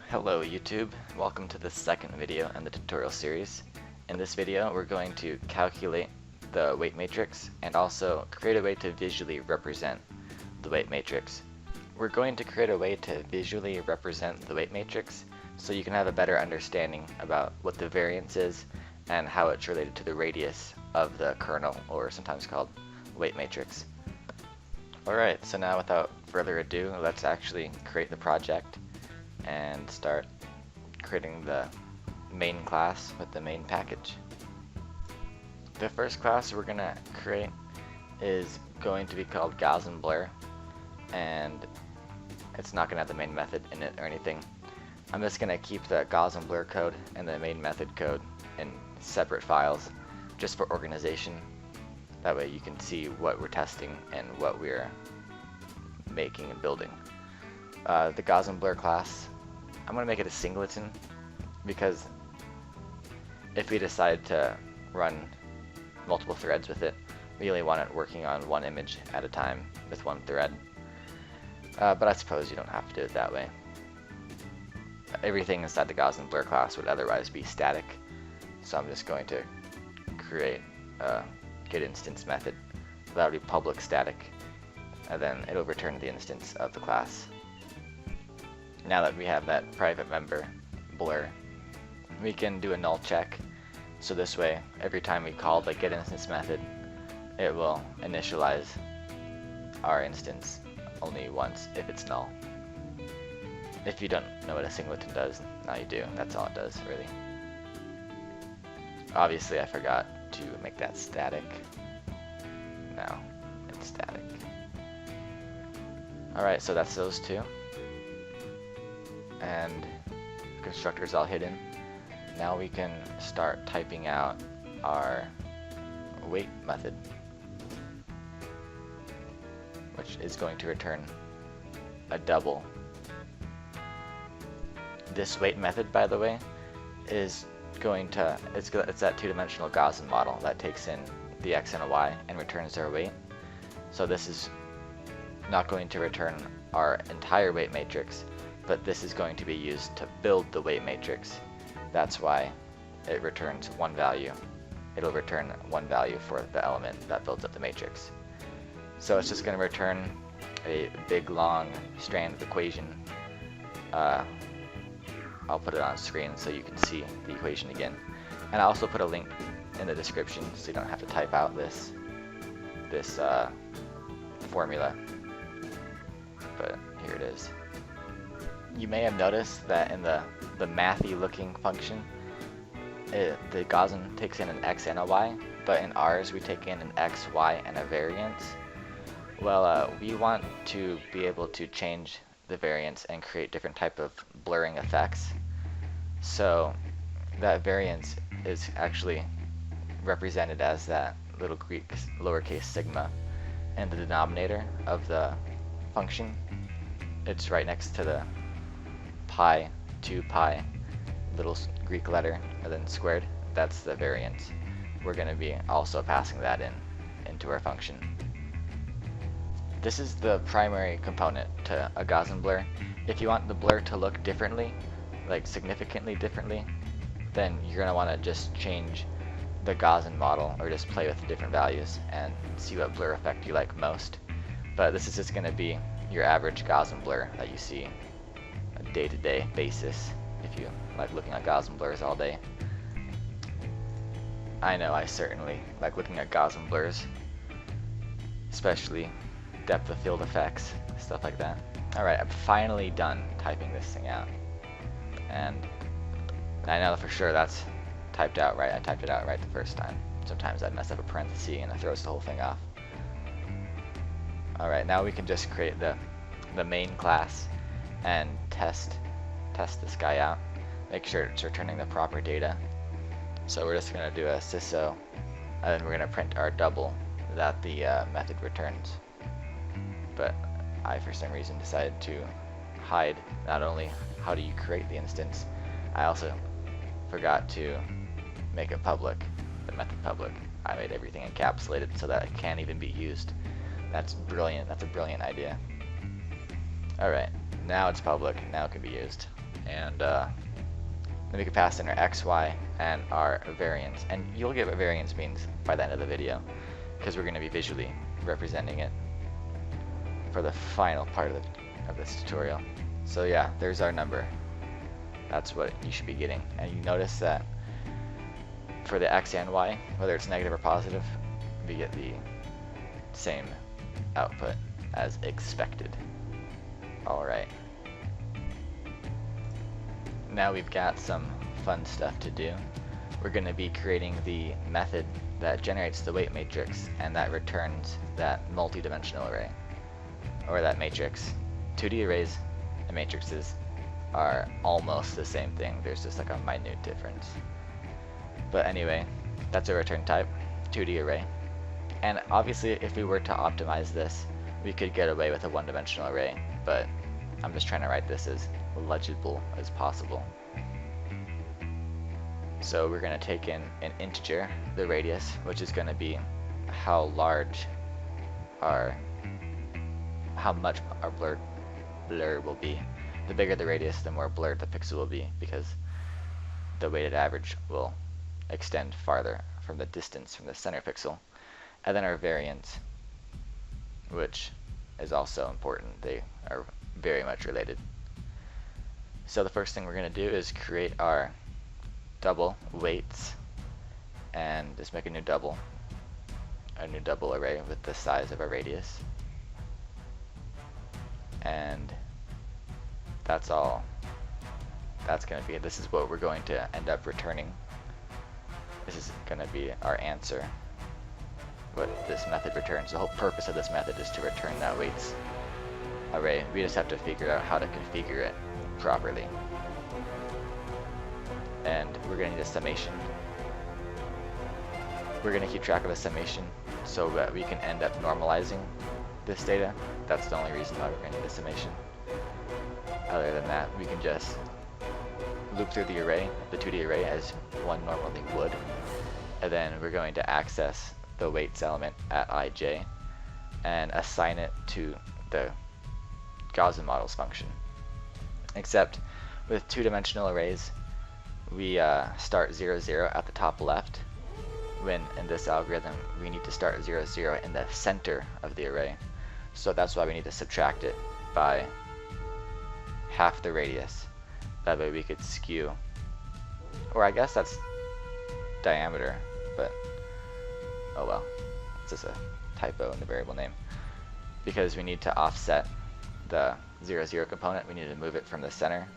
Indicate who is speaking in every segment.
Speaker 1: Hello YouTube, welcome to the second video in the tutorial series. In this video we're going to calculate the weight matrix and also create a way to visually represent the weight matrix. We're going to create a way to visually represent the weight matrix so you can have a better understanding about what the variance is and how it's related to the radius of the kernel, or sometimes called weight matrix. Alright, so now without further ado, let's actually create the project and start creating the main class with the main package. The first class we're going to create is going to be called Gaussian Blur, and it's not going to have the main method in it or anything. I'm just going to keep the Gaussian Blur code and the main method code in separate files just for organization. That way you can see what we're testing and what we're making and building. The Gaussian Blur class, I'm going to make it a singleton because if we decide to run multiple threads with it, we only want it working on one image at a time with one thread. But I suppose you don't have to do it that way. Everything inside the Gaussian Blur class would otherwise be static, so I'm just going to create a getInstance method. That would be public static, and then it'll return the instance of the class. Now that we have that private member blur, we can do a null check. So this way, every time we call the getInstance method, it will initialize our instance only once if it's null. If you don't know what a singleton does, now you do. That's all it does, really. Obviously, I forgot to make that static. Now it's static. Alright, so that's those two. And the constructor is all hidden. Now we can start typing out our weight method, which is going to return a double. This weight method, by the way, is going to, it's that two-dimensional Gaussian model that takes in the x and a y and returns their weight. So this is not going to return our entire weight matrix, but this is going to be used to build the weight matrix. That's why it returns one value. It'll return one value for the element that builds up the matrix. So it's just going to return a big long strand of equation. I'll put it on screen so you can see the equation again. And I'll also put a link in the description so you don't have to type out this formula. But here it is. You may have noticed that in the mathy looking function, the Gaussian takes in an x and a y, but in ours we take in an x, y, and a variance. Well, we want to be able to change the variance and create different type of blurring effects. So that variance is actually represented as that little Greek lowercase sigma in the denominator of the function. It's right next to the pi, 2 pi, little Greek letter, and then squared. That's the variance. We're going to be also passing that into our function. This is the primary component to a Gaussian blur. If you want the blur to look differently, like significantly differently, then you're going to want to just change the Gaussian model or just play with different values and see what blur effect you like most. But this is just going to be your average Gaussian blur that you see on a day-to-day basis if you like looking at Gaussian blurs all day. I know I certainly like looking at Gaussian blurs, especially depth of field effects, stuff like that. Alright, I'm finally done typing this thing out. And I know for sure that's typed out right. I typed it out right the first time. Sometimes I'd mess up a parenthesis and it throws the whole thing off. Alright, now we can just create the main class and test this guy out. Make sure it's returning the proper data. So we're just going to do a syso, and then we're going to print our double that the method returns. But I, for some reason, decided to hide not only how do you create the instance, I also forgot to make it public, the method public. I made everything encapsulated so that it can't even be used. That's brilliant. That's a brilliant idea. Alright. Now it's public, now it can be used. And then we can pass in our x, y, and our variance. And you'll get what variance means by the end of the video, because we're going to be visually representing it for the final part of this tutorial. So yeah, there's our number. That's what you should be getting. And you notice that for the x and y, whether it's negative or positive, we get the same output as expected. Alright. Now we've got some fun stuff to do. We're going to be creating the method that generates the weight matrix and that returns that multi-dimensional array, or that matrix. 2D arrays and matrices are almost the same thing. There's just like a minute difference. But anyway, that's a return type, 2D array. And obviously if we were to optimize this, we could get away with a one-dimensional array, but I'm just trying to write this as legible as possible. So we're going to take in an integer, the radius, which is going to be how much our blur will be. The bigger the radius, the more blurred the pixel will be, because the weighted average will extend farther from the distance from the center pixel. And then our variance, which is also important. They are very much related. So the first thing we're going to do is create our double weights, and just make a new double array with the size of our radius. And that's all that's going to be. This is what we're going to end up returning. This is going to be our answer, what this method returns. The whole purpose of this method is to return that weights array. We just have to figure out how to configure it properly. And we're going to need a summation. We're going to keep track of a summation so that we can end up normalizing this data. That's the only reason why we're going to need a summation. Other than that, we can just loop through the array, the 2D array, as one normally would. And then we're going to access the weights element at ij and assign it to the Gaussian models function. Except with two-dimensional arrays, we start 0, 0 at the top left, when in this algorithm we need to start 0, 0 in the center of the array. So that's why we need to subtract it by half the radius. That way we could skew, or I guess that's diameter, but oh well, it's just a typo in the variable name. Because we need to offset the 0, 0 component, we need to move it from the center.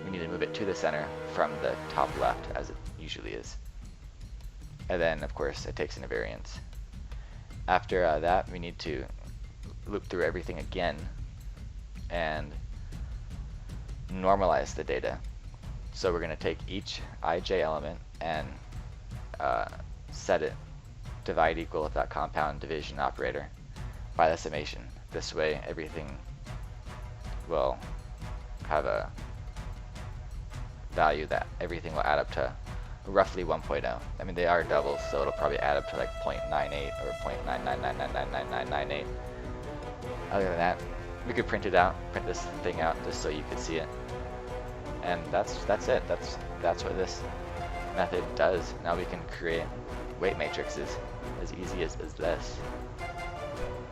Speaker 1: We need to move it to the center from the top left, as it usually is. And then, of course, it takes in a variance. After that, we need to loop through everything again and normalize the data. So we're going to take each ij element and set it divide equal with that compound division operator by the summation. This way everything will have a value that everything will add up to roughly 1.0. I mean, they are doubles, so it'll probably add up to like 0.98 or 0.999999998. Other than that, we could print this thing out just so you could see it. And that's it. That's what this method does. Now we can create weight matrices as easy as this.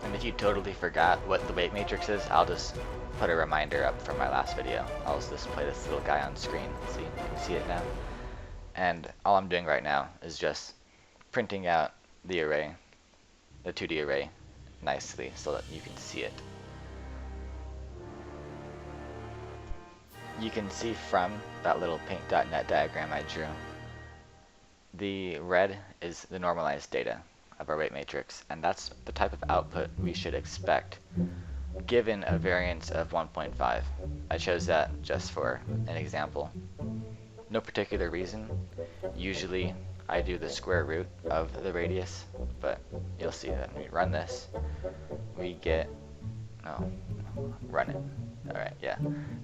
Speaker 1: And if you totally forgot what the weight matrix is, I'll just put a reminder up from my last video. I'll just play this little guy on screen. See, you can see it now. And all I'm doing right now is just printing out the array, the 2D array, nicely so that you can see it. You can see from that little paint.net diagram I drew, the red is the normalized data of our weight matrix, and that's the type of output we should expect given a variance of 1.5. I chose that just for an example. No particular reason. Usually I do the square root of the radius, but you'll see that when we run this, we get, run it. Alright, yeah.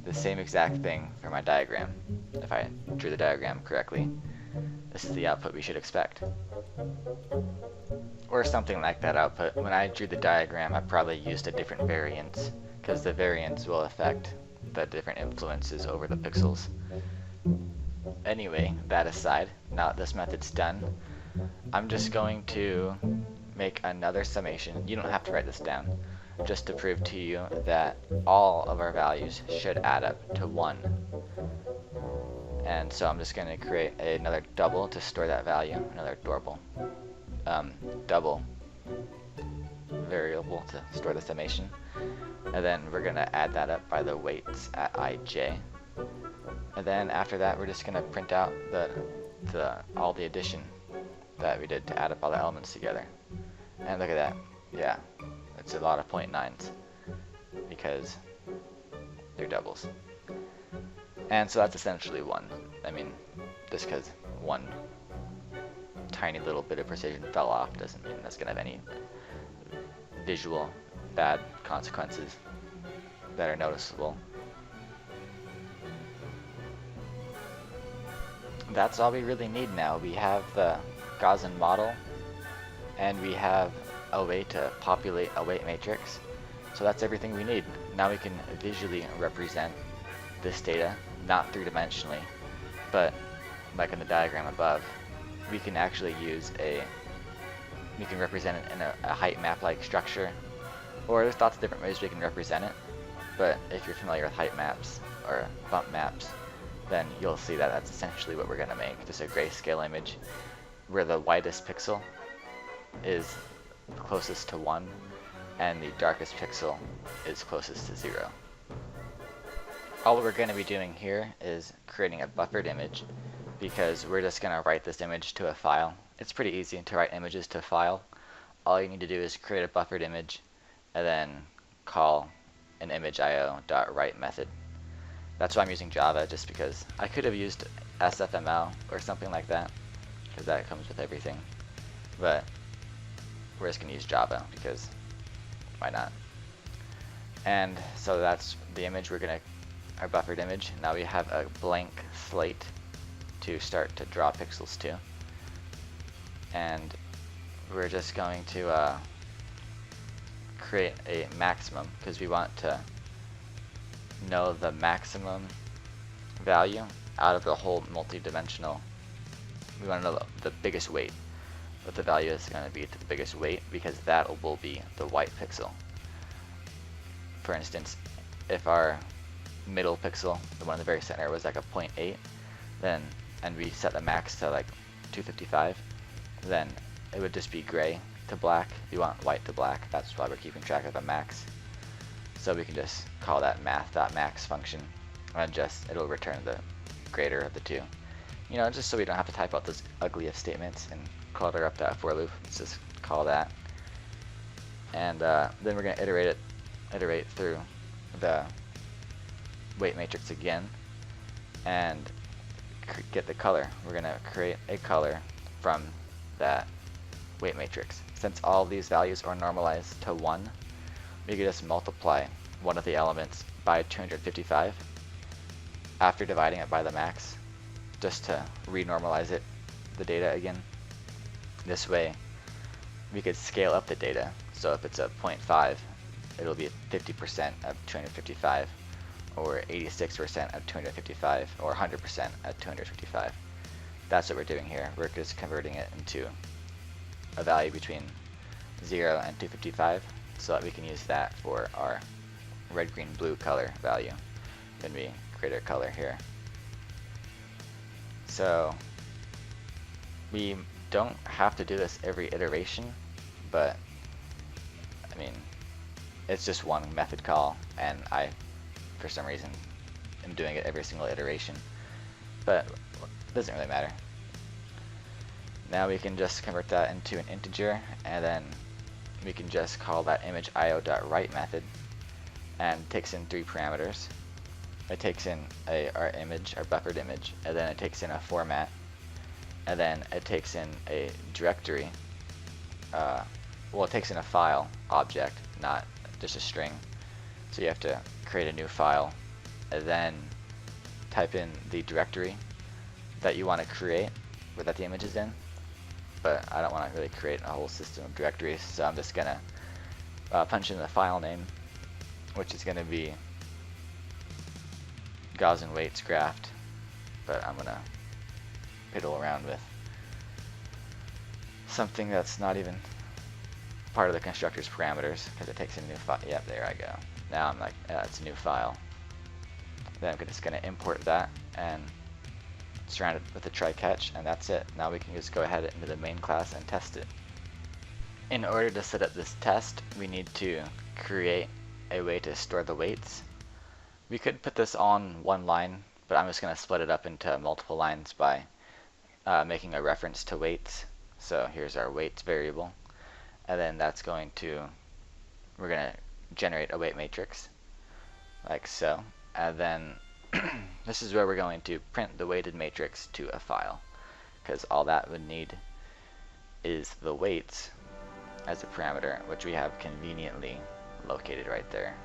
Speaker 1: The same exact thing for my diagram. If I drew the diagram correctly, this is the output we should expect. Or something like that output. When I drew the diagram, I probably used a different variance, because the variance will affect the different influences over the pixels. Anyway, that aside, now that this method's done, I'm just going to make another summation. You don't have to write this down, just to prove to you that all of our values should add up to 1. And so I'm just going to create another double to store that value, another double variable to store the summation. And then we're going to add that up by the weights at ij. And then after that, we're just going to print out all the addition that we did to add up all the elements together. And look at that. Yeah, it's a lot of 0.9s because they're doubles. And so that's essentially 1. I mean, just because one tiny little bit of precision fell off doesn't mean that's going to have any visual bad consequences that are noticeable. That's all we really need now. We have the Gaussian model, and we have a way to populate a weight matrix. So that's everything we need. Now we can visually represent this data, not three-dimensionally, but like in the diagram above, we can actually we can represent it in a height map-like structure, or there's lots of different ways we can represent it, but if you're familiar with height maps or bump maps, then you'll see that that's essentially what we're going to make, just a grayscale image where the widest pixel is closest to 1 and the darkest pixel is closest to 0. All we're going to be doing here is creating a buffered image, because we're just going to write this image to a file. It's pretty easy to write images to a file. All you need to do is create a buffered image and then call an image.io.write method. That's why I'm using Java, just because I could have used SFML or something like that, because that comes with everything. But we're just going to use Java, because why not? And so that's the image our buffered image. Now we have a blank slate to start to draw pixels to. And we're just going to create a maximum, because we want to know the maximum value out of the whole multi-dimensional. We want to know the biggest weight, what the value is going to be to the biggest weight, because that will be the white pixel. For instance, if our middle pixel, the one in the very center, was like a 0.8, then, and we set the max to like 255, then it would just be gray to black. You want white to black. That's why we're keeping track of the max. So we can just call that math.max function, and it'll return the greater of the two. You know, just so we don't have to type out those ugly if statements and clutter up that for loop. Let's just call that. And then we're going to iterate through the weight matrix again and get the color. We're going to create a color from that weight matrix. Since all these values are normalized to 1, we can just multiply one of the elements by 255 after dividing it by the max, just to renormalize the data again. This way we could scale up the data. So if it's a 0.5, it'll be 50% of 255, or 86% of 255, or 100% of 255. That's what we're doing here. We're just converting it into a value between 0 and 255, so that we can use that for our red, green, blue color value when we create our color here. So we don't have to do this every iteration, but I mean, it's just one method call, and I, for some reason, am doing it every single iteration, but it doesn't really matter. Now we can just convert that into an integer, and then we can just call that image.io.write method, and it takes in 3 parameters. It takes in our image, our buffered image, and then it takes in a format, and then it takes in a directory. Well, it takes in a file object, not just a string. So you have to create a new file, and then type in the directory that you want to create, or that the image is in. But I don't want to really create a whole system of directories, so I'm just gonna punch in the file name which is going to be Gaussian Weights graphed, but I'm going to piddle around with something that's not even part of the constructor's parameters because it takes a new file. Yep, there I go. Now I'm like, it's a new file. Then I'm just going to import that and surround it with a try-catch, and that's it. Now we can just go ahead into the main class and test it. In order to set up this test, we need to create a way to store the weights. We could put this on one line, but I'm just going to split it up into multiple lines by making a reference to weights. So here's our weights variable, and then we're going to generate a weight matrix like so, and then this is where we're going to print the weighted matrix to a file, because all that would need is the weights as a parameter, which we have conveniently located right there.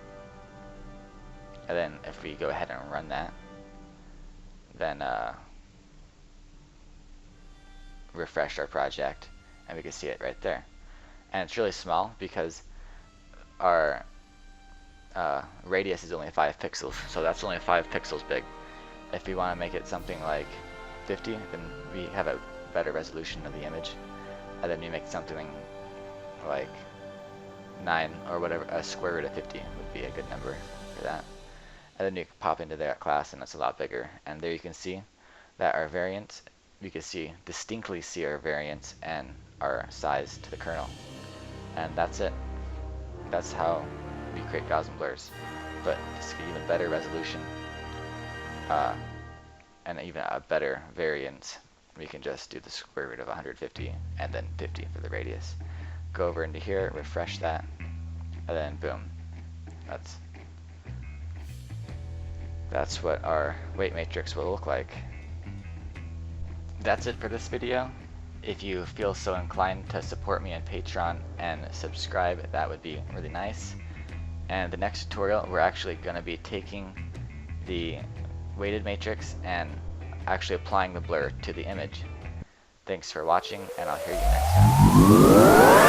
Speaker 1: And then if we go ahead and run that, then refresh our project, and we can see it right there. And it's really small because our radius is only 5 pixels, so that's only 5 pixels big. If we want to make it something like 50, then we have a better resolution of the image, and then we make something like 9 or whatever. A square root of 50 would be a good number for that. And then you can pop into that class, and it's a lot bigger. And there you can see that our variance, we can distinctly see our variance and our size to the kernel. And that's it. That's how we create Gaussian blurs. But to get even better resolution and even a better variance, we can just do the square root of 150 and then 50 for the radius. Go over into here, refresh that, and then boom. That's what our weight matrix will look like. That's it for this video. If you feel so inclined to support me on Patreon and subscribe, that would be really nice. And the next tutorial, we're actually going to be taking the weighted matrix and actually applying the blur to the image. Thanks for watching, and I'll hear you next time.